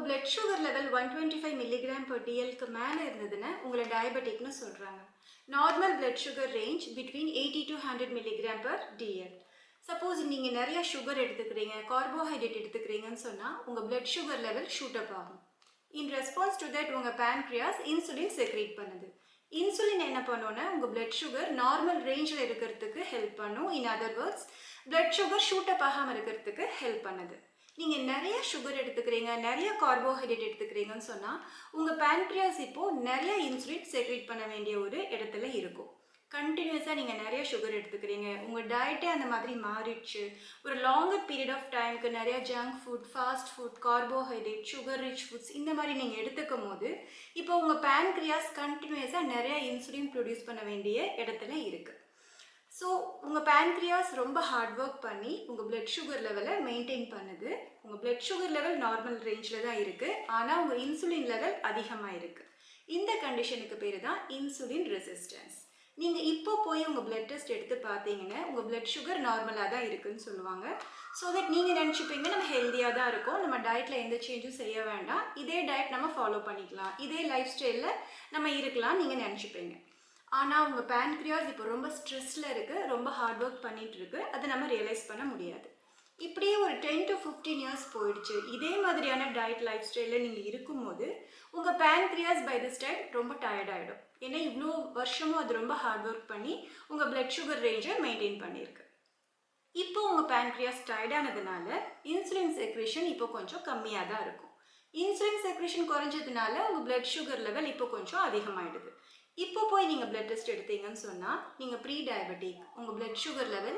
Blood sugar level 125 milligram per dlக்கு மேலே இருந்ததுன்னா உங்களை டயபெட்டிக்னு சொல்கிறாங்க. Normal blood sugar range between 80 to 100 milligram per dl. Suppose நீங்கள் நிறைய சுகர் எடுத்துக்கிறீங்க, கார்போஹைட்ரேட் எடுத்துக்கிறீங்கன்னு சொன்னால் உங்கள் blood sugar level shoot up ஆகும். இன் ரெஸ்பான்ஸ் டு தட் உங்கள் பேன்க்ரியாஸ் இன்சுலின் செக்ரேட் பண்ணுது. இன்சுலின் என்ன பண்ணுன்னா உங்கள் பிளட் சுகர் நார்மல் ரேஞ்சில் இருக்கிறதுக்கு ஹெல்ப் பண்ணும். In other words blood sugar shoot up ஆகாமல் இருக்கிறதுக்கு ஹெல்ப் பண்ணுது. நீங்கள் நிறைய சுகர் எடுத்துக்கிறீங்க, நிறைய கார்போஹைட்ரேட் எடுத்துக்கிறீங்கன்னு சொன்னால் உங்கள் பேன்க்ரியாஸ் இப்போது நிறைய இன்சுலின் செக்ரேட் பண்ண வேண்டிய ஒரு இடத்துல இருக்கும். கண்டினியூஸாக நீங்கள் நிறைய சுகர் எடுத்துக்கிறீங்க, உங்கள் டயட்டே அந்த மாதிரி மாறிடுச்சு, ஒரு லாங்கர் பீரியட் ஆஃப் டைமுக்கு நிறைய junk food, fast food, carbohydrate, sugar rich foods இந்த மாதிரி நீங்கள் எடுத்துக்கும் போது இப்போ உங்கள் பேன்க்ரியாஸ் கண்டினியூஸாக நிறைய இன்சுலின் ப்ரொடியூஸ் பண்ண வேண்டிய இடத்துல இருக்குது. ஸோ உங்கள் பேன்க்ரியாஸ் ரொம்ப ஹார்ட் ஒர்க் பண்ணி உங்கள் பிளட் சுகர் லெவலை மெயின்டைன் பண்ணுது. உங்கள் பிளட் சுகர் லெவல் நார்மல் ரேஞ்சில் தான் இருக்குது, ஆனால் உங்கள் இன்சுலின் லெவல் அதிகமாக இருக்குது. இந்த கண்டிஷனுக்கு பேர் தான் இன்சுலின் ரெசிஸ்டன்ஸ். நீங்கள் இப்போ போய் உங்கள் பிளட் டெஸ்ட் எடுத்து பார்த்தீங்கன்னா உங்கள் பிளட் சுகர் நார்மலாக தான் இருக்குதுன்னு சொல்லுவாங்க. ஸோ தட் நீங்கள் நினச்சிப்பீங்க நம்ம ஹெல்த்தியாக தான் இருக்கோம், நம்ம டயட்டில் எந்த சேஞ்சும் செய்ய வேண்டாம், இதே டயட் நம்ம ஃபாலோ பண்ணிக்கலாம், இதே லைஃப் ஸ்டைலில் நம்ம இருக்கலாம் நீங்கள் நினச்சிப்பீங்க. ஆனால் உங்கள் பேன்க்ரியாஸ் இப்போ ரொம்ப ஸ்ட்ரெஸ்ஸில் இருக்குது, ரொம்ப ஹார்ட் ஒர்க் பண்ணிகிட்டு இருக்கு, அதை நம்ம ரியலைஸ் பண்ண முடியாது. இப்படியே ஒரு 10 to 15 இயர்ஸ் போயிடுச்சு, இதே மாதிரியான டயட் லைஃப் ஸ்டைலில் நீங்கள் இருக்கும்போது உங்கள் பேன்க்ரியாஸ் பை திஸ் டைம் ரொம்ப டயர்டாகிடும். ஏன்னா இவ்வளோ வருஷமும் அது ரொம்ப ஹார்ட் ஒர்க் பண்ணி உங்கள் பிளட் சுகர் ரேஞ்சை மெயின்டைன் பண்ணியிருக்கு. இப்போ உங்கள் பேன்க்ரியாஸ் டயர்டானதுனால இன்சுலின் செக்ரேஷன் இப்போ கொஞ்சம் கம்மியாக தான் இருக்கும். இன்சுலின் செக்ரேஷன் குறைஞ்சதுனால உங்கள் பிளட் சுகர் லெவல் இப்போ கொஞ்சம் அதிகமாகிடுது. இப்போ போய் நீங்கள் பிளட் டெஸ்ட் எடுத்தீங்கன்னு சொன்னால் நீங்கள் ப்ரீ டயபெட்டிக், உங்கள் பிளட் சுகர் லெவல்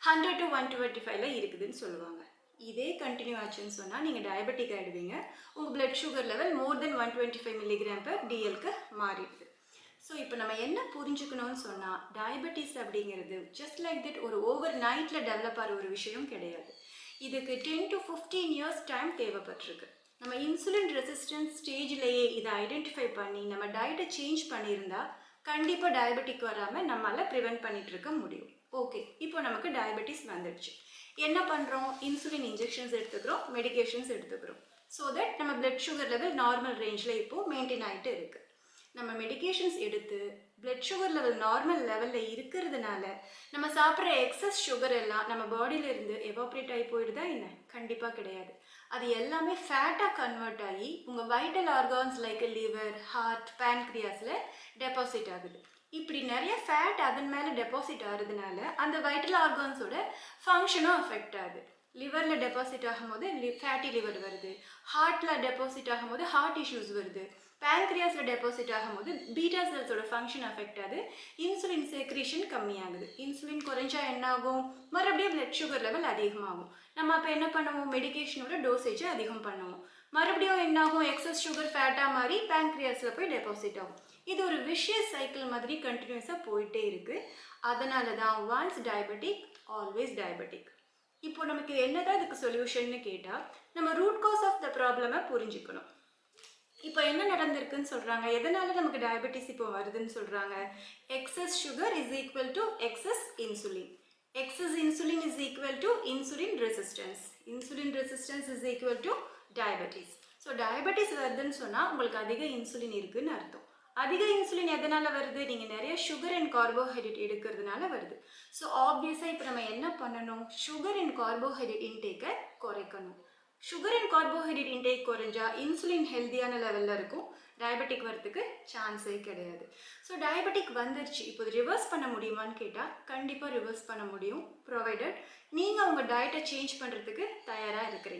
100 to 125 இருக்குதுன்னு சொல்லுவாங்க. இதே கண்டினியூ ஆச்சுன்னு சொன்னால் நீங்கள் டயபெட்டிக் ஆகிடுவீங்க, உங்கள் பிளட் சுகர் லெவல் மோர் தென் 125 மில்லிகிராம் per dlக்கு மாறிடுது. ஸோ இப்போ நம்ம என்ன புரிஞ்சுக்கணும்னு சொன்னால் டயபெட்டிஸ் அப்படிங்கிறது ஜஸ்ட் லைக் தட் ஒரு ஓவர் நைட்டில் டெவலப் ஆகிற ஒரு விஷயம் கிடையாது. இதுக்கு 10 to 15 இயர்ஸ் டைம் தேவைப்பட்டிருக்கு. நம்ம இன்சுலின் ரெசிஸ்டன்ஸ் ஸ்டேஜ்லேயே இதை ஐடென்டிஃபை பண்ணி நம்ம டயட்டை சேஞ்ச் பண்ணியிருந்தா கண்டிப்பாக டயபெட்டிக் வராமல் நம்மளால் ப்ரிவென்ட் பண்ணிகிட்டு இருக்க முடியும். ஓகே, இப்போ நமக்கு டயபெட்டிஸ் வந்துடுச்சு, என்ன பண்ணுறோம்? இன்சுலின் இன்ஜெக்ஷன்ஸ் எடுத்துக்கிறோம், மெடிகேஷன்ஸ் எடுத்துக்கிறோம். ஸோ தட் நம்ம பிளட் சுகர் லெவல் நார்மல் ரேஞ்சில் இப்போது மெயின்டைன் ஆகிட்டு இருக்குது. நம்ம மெடிகேஷன்ஸ் எடுத்து பிளட் சுகர் லெவல் நார்மல் லெவலில் இருக்கிறதுனால நம்ம சாப்பிட்ற எக்ஸஸ் சுகர் எல்லாம் நம்ம பாடியிலேருந்து எவாப்ரேட் ஆகி போயிடுதா என்ன? கண்டிப்பாக கிடையாது. அது எல்லாமே ஃபேட்டாக கன்வெர்ட் ஆகி உங்கள் vital organs like liver, heart, பேன்க்ரியாஸில் டெபாசிட் ஆகுது. இப்படி நிறைய ஃபேட் அதன் மேலே டெபாசிட் ஆகுறதுனால அந்த வைட்டல் ஆர்கான்ஸோட ஃபங்க்ஷனும் அஃபெக்ட் ஆகுது. லிவரில் டெபாசிட் ஆகும்போது ஃபேட்டி லிவர் வருது, ஹார்ட்டில் டெபாசிட் ஆகும்போது ஹார்ட் இஷ்யூஸ் வருது, பேன்க்ரியாஸில் டெபாசிட் ஆகும்போது பீட்டா செல்ஸோட ஃபங்க்ஷன் அஃபெக்ட் ஆகுது, இன்சுலின் செக்ரேஷன் கம்மியாகுது. இன்சுலின் குறைஞ்சா என்னாகும்? மறுபடியும் பிளட் சுகர் லெவல் அதிகமாகும். நம்ம அப்போ என்ன பண்ணுவோம்? மெடிகேஷனோட டோசேஜை அதிகம் பண்ணுவோம். மறுபடியும் என்னாகும்? எக்ஸஸ் சுகர் ஃபேட்டாக மாதிரி பேன்க்ரியாஸில் போய் டெபாசிட் ஆகும். இது ஒரு விஷியஸ் சைக்கிள் மாதிரி கண்டினியூஸாக போயிட்டே இருக்குது. அதனால தான் ஒன்ஸ் டயபெட்டிக் ஆல்வேஸ் டயபெட்டிக். இப்போ நமக்கு என்னதான் இதுக்கு சொல்யூஷன்னு கேட்டால் நம்ம ரூட் காஸ் ஆஃப் த ப்ராப்ளமை புரிஞ்சுக்கணும். இப்போ என்ன நடந்திருக்குன்னு சொல்கிறாங்க, எதனால நமக்கு டயபெட்டிஸ் இப்போ வருதுன்னு சொல்கிறாங்க? Excess sugar is equal to excess insulin, excess insulin is equal to insulin resistance, insulin resistance is equal to diabetes. So diabetes வருதுன்னு சொன்னால் உங்களுக்கு அதிக இன்சுலின் இருக்குதுன்னு அர்த்தம். அதிக இன்சுலின் எதனால் வருது? நீங்கள் நிறைய சுகர் அண்ட் கார்போஹைட்ரேட் எடுக்கிறதுனால வருது. ஸோ ஆப்வியஸாக இப்போ நம்ம என்ன பண்ணணும்? சுகர் அண்ட் கார்போஹைட்ரேட் இன்டேக்கை குறைக்கணும். சுகர் அண்ட் கார்போஹைட்ரேட் இன்டேக் குறைஞ்சா இன்சுலின் ஹெல்த்தியான லெவலில் இருக்கும், டயபெட்டிக் வரதுக்கு சான்ஸே கிடையாது. ஸோ டயபெட்டிக் வந்துருச்சு, இப்போ ரிவர்ஸ் பண்ண முடியுமான்னு கேட்டால் கண்டிப்பாக ரிவர்ஸ் பண்ண முடியும், ப்ரொவைடட் நீங்கள் உங்கள் டயட்டை சேஞ்ச் பண்ணுறதுக்கு தயாராக இருக்கிறீங்க.